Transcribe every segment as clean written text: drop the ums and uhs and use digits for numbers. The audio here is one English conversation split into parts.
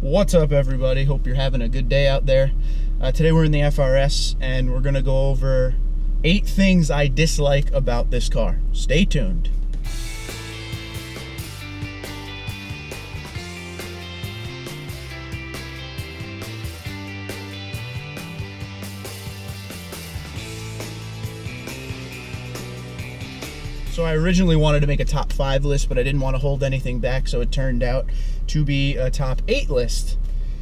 What's up, everybody? Hope you're having a good day out there. Today we're in the FRS and we're gonna go over 8 things I dislike about this car. Stay tuned. So I originally wanted to make a top 5 list, but I didn't want to hold anything back, so it turned out to be a top 8 list.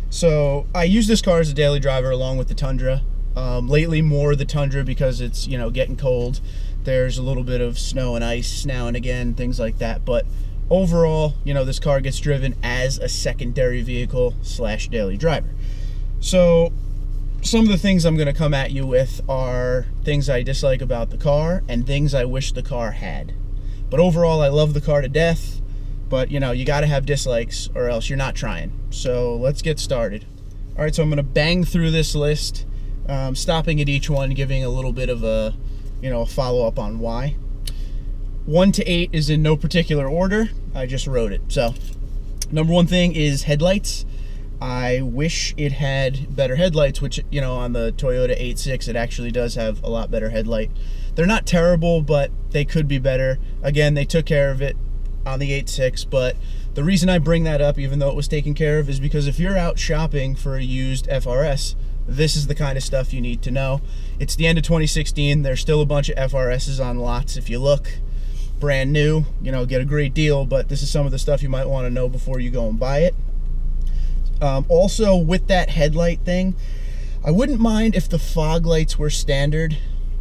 So I use this car as a daily driver along with the Tundra. Lately more the Tundra because it's, you know, getting cold. There's a little bit of snow and ice now and again, things like that. But overall, you know, this car gets driven as a secondary vehicle / daily driver. So some of the things I'm going to come at you with are things I dislike about the car and things I wish the car had. But overall, I love the car to death, but you know, you got to have dislikes or else you're not trying. So let's get started. All right, so I'm going to bang through this list, stopping at each one, giving a little bit of a, you know, a follow-up on why. 1 to 8 is in no particular order. I just wrote it. So number 1 thing is headlights. I wish it had better headlights, which, you know, on the Toyota 8.6 it actually does have a lot better headlight. They're not terrible, but they could be better. Again, they took care of it on the 8.6, but the reason I bring that up, even though it was taken care of, is because if you're out shopping for a used FRS, this is the kind of stuff you need to know. It's the end of 2016. There's still a bunch of FRSs on lots. If you look, brand new, you know, get a great deal, but this is some of the stuff you might want to know before you go and buy it. Also, with that headlight thing, I wouldn't mind if the fog lights were standard.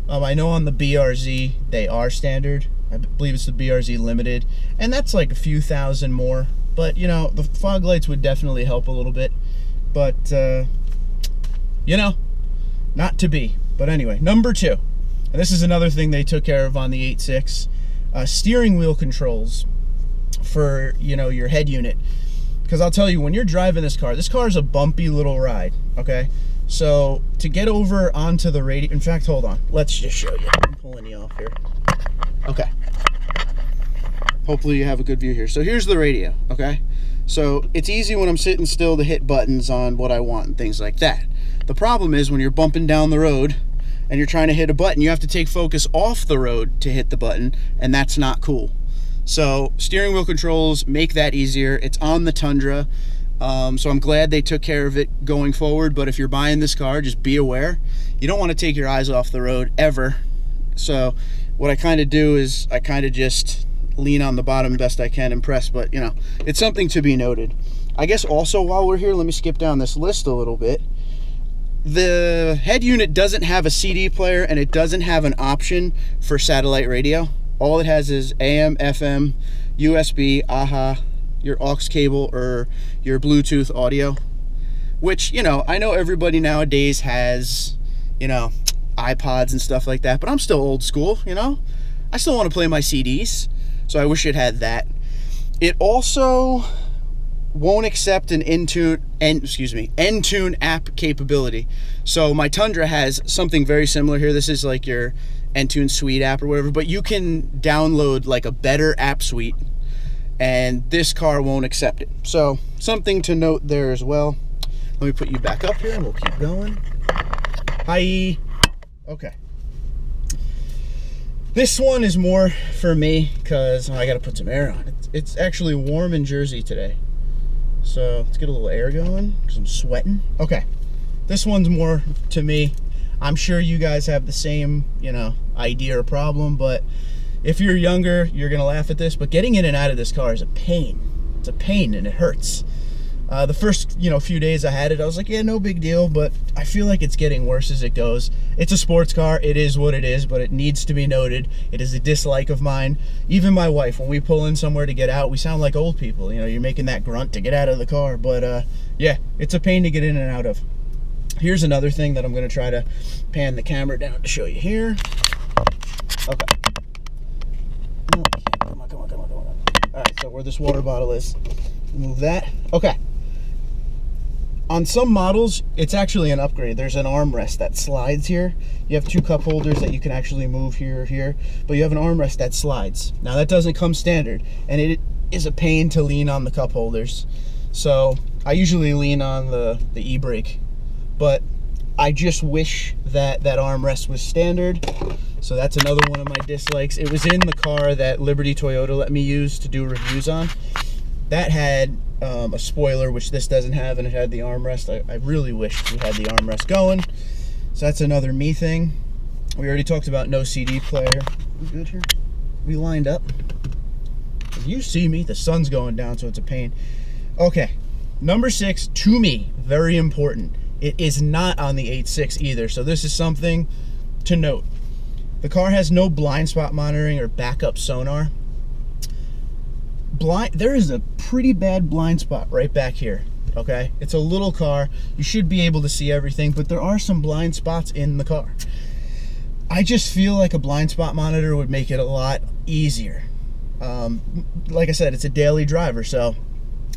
I know on the BRZ they are standard. I believe it's the BRZ Limited, and that's like a few thousand more. But you know, the fog lights would definitely help a little bit. But you know, not to be. But anyway, number 2, and this is another thing they took care of on the 8.6, steering wheel controls for, you know, your head unit. Because I'll tell you, when you're driving this car is a bumpy little ride, okay? So to get over onto the radio, in fact, hold on, let's just show you. I'm pulling you off here. Okay. Hopefully you have a good view here. So here's the radio, okay? So it's easy when I'm sitting still to hit buttons on what I want and things like that. The problem is when you're bumping down the road and you're trying to hit a button, you have to take focus off the road to hit the button, and that's not cool. So steering wheel controls make that easier. It's on the Tundra, so I'm glad they took care of it going forward. But if you're buying this car, just be aware, you don't want to take your eyes off the road ever. So what I kind of do is I kind of just lean on the bottom best I can and press, but you know, it's something to be noted. I guess also while we're here, let me skip down this list a little bit. The head unit doesn't have a CD player and it doesn't have an option for satellite radio. All it has is AM, FM, USB, AHA, your aux cable, or your Bluetooth audio. Which, you know, I know everybody nowadays has, you know, iPods and stuff like that, but I'm still old school, you know? I still want to play my CDs, so I wish it had that. It also won't accept an N-Tune app capability. So my Tundra has something very similar here. This is like your N-Tune Suite app or whatever, but you can download like a better app suite, and this car won't accept it. So something to note there as well. Let me put you back up here and we'll keep going. Hi. Okay. This one is more for me because I got to put some air on it. It's actually warm in Jersey today. So let's get a little air going because I'm sweating. Okay. This one's more to me. I'm sure you guys have the same, you know, idea or problem, but if you're younger, you're gonna laugh at this, but getting in and out of this car is a pain. It's a pain and it hurts. The first, you know, few days I had it, I was like, yeah, no big deal, but I feel like it's getting worse as it goes. It's a sports car, it is what it is, but it needs to be noted. It is a dislike of mine. Even my wife, when we pull in somewhere to get out, we sound like old people. You know, you're making that grunt to get out of the car, but yeah, it's a pain to get in and out of. Here's another thing that I'm going to try to pan the camera down to show you here. Okay. Come on. All right, so where this water bottle is, move that. Okay. On some models, it's actually an upgrade. There's an armrest that slides here. You have 2 cup holders that you can actually move here or here, but you have an armrest that slides. Now that doesn't come standard, and it is a pain to lean on the cup holders. So I usually lean on the e-brake, but I just wish that that armrest was standard. So that's another one of my dislikes. It was in the car that Liberty Toyota let me use to do reviews on. That had a spoiler, which this doesn't have, and it had the armrest. I really wish we had the armrest going. So that's another me thing. We already talked about no CD player. We good here? We lined up. If you see me, the sun's going down, so it's a pain. Okay, number 6, to me, very important. It is not on the 8.6 either, so this is something to note. The car has no blind spot monitoring or backup sonar. There is a pretty bad blind spot right back here, okay? It's a little car. You should be able to see everything, but there are some blind spots in the car. I just feel like a blind spot monitor would make it a lot easier. Like I said, it's a daily driver, so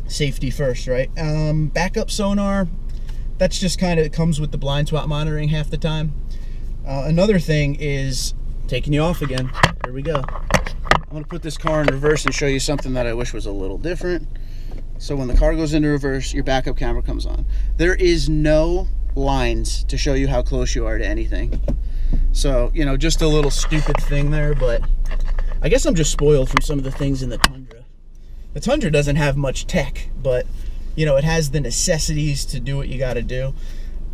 safety first, right? Backup sonar, that's just kind of, it comes with the blind spot monitoring half the time. Another thing is taking you off again. Here we go. I'm gonna put this car in reverse and show you something that I wish was a little different. So when the car goes into reverse, your backup camera comes on. There is no lines to show you how close you are to anything. So, you know, just a little stupid thing there, but I guess I'm just spoiled from some of the things in the Tundra. The Tundra doesn't have much tech, but, you know, it has the necessities to do what you gotta do.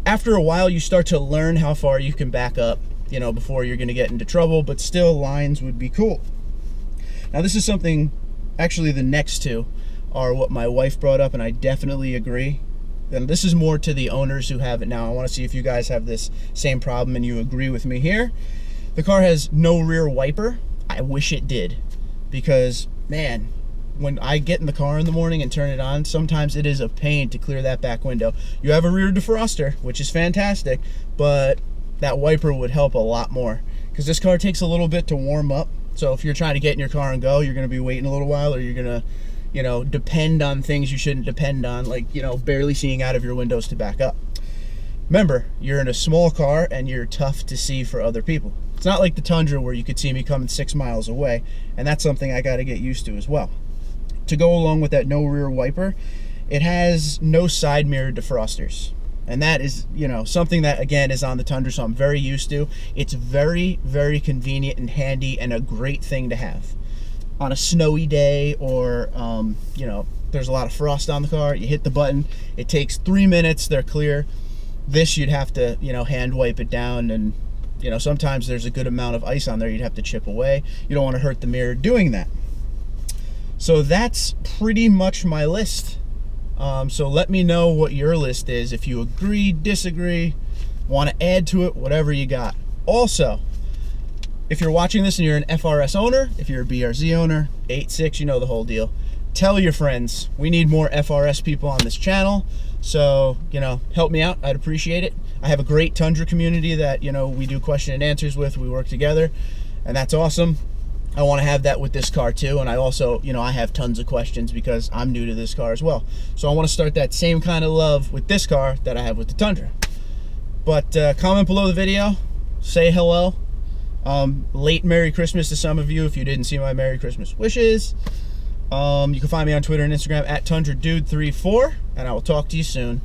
After a while, you start to learn how far you can back up, you know, before you're gonna get into trouble, but still, lines would be cool. Now, this is something, actually the next two are what my wife brought up, and I definitely agree. And this is more to the owners who have it now. I want to see if you guys have this same problem and you agree with me here. The car has no rear wiper. I wish it did, because, man, when I get in the car in the morning and turn it on, sometimes it is a pain to clear that back window. You have a rear defroster, which is fantastic, but that wiper would help a lot more, because this car takes a little bit to warm up. So if you're trying to get in your car and go, you're going to be waiting a little while, or you're going to, you know, depend on things you shouldn't depend on, like, you know, barely seeing out of your windows to back up. Remember, you're in a small car and you're tough to see for other people. It's not like the Tundra where you could see me coming 6 miles away, and that's something I got to get used to as well. To go along with that no rear wiper, it has no side mirror defrosters. And that is, you know, something that, again, is on the Tundra, so I'm very used to. It's very, very convenient and handy, and a great thing to have. On a snowy day, or, you know, there's a lot of frost on the car, you hit the button, it takes 3 minutes, they're clear. This, you'd have to, you know, hand wipe it down, and, you know, sometimes there's a good amount of ice on there you'd have to chip away. You don't want to hurt the mirror doing that. So that's pretty much my list. So let me know what your list is. If you agree, disagree, want to add to it, whatever you got. Also, if you're watching this and you're an FRS owner, if you're a BRZ owner, 8.6, you know the whole deal. Tell your friends. We need more FRS people on this channel. So, you know, help me out. I'd appreciate it. I have a great Tundra community that, you know, we do question and answers with. We work together, and that's awesome. I want to have that with this car too, and I also, you know, I have tons of questions because I'm new to this car as well. So I want to start that same kind of love with this car that I have with the Tundra. But comment below the video, say hello. Late Merry Christmas to some of you if you didn't see my Merry Christmas wishes. You can find me on Twitter and Instagram at TundraDude34, and I will talk to you soon.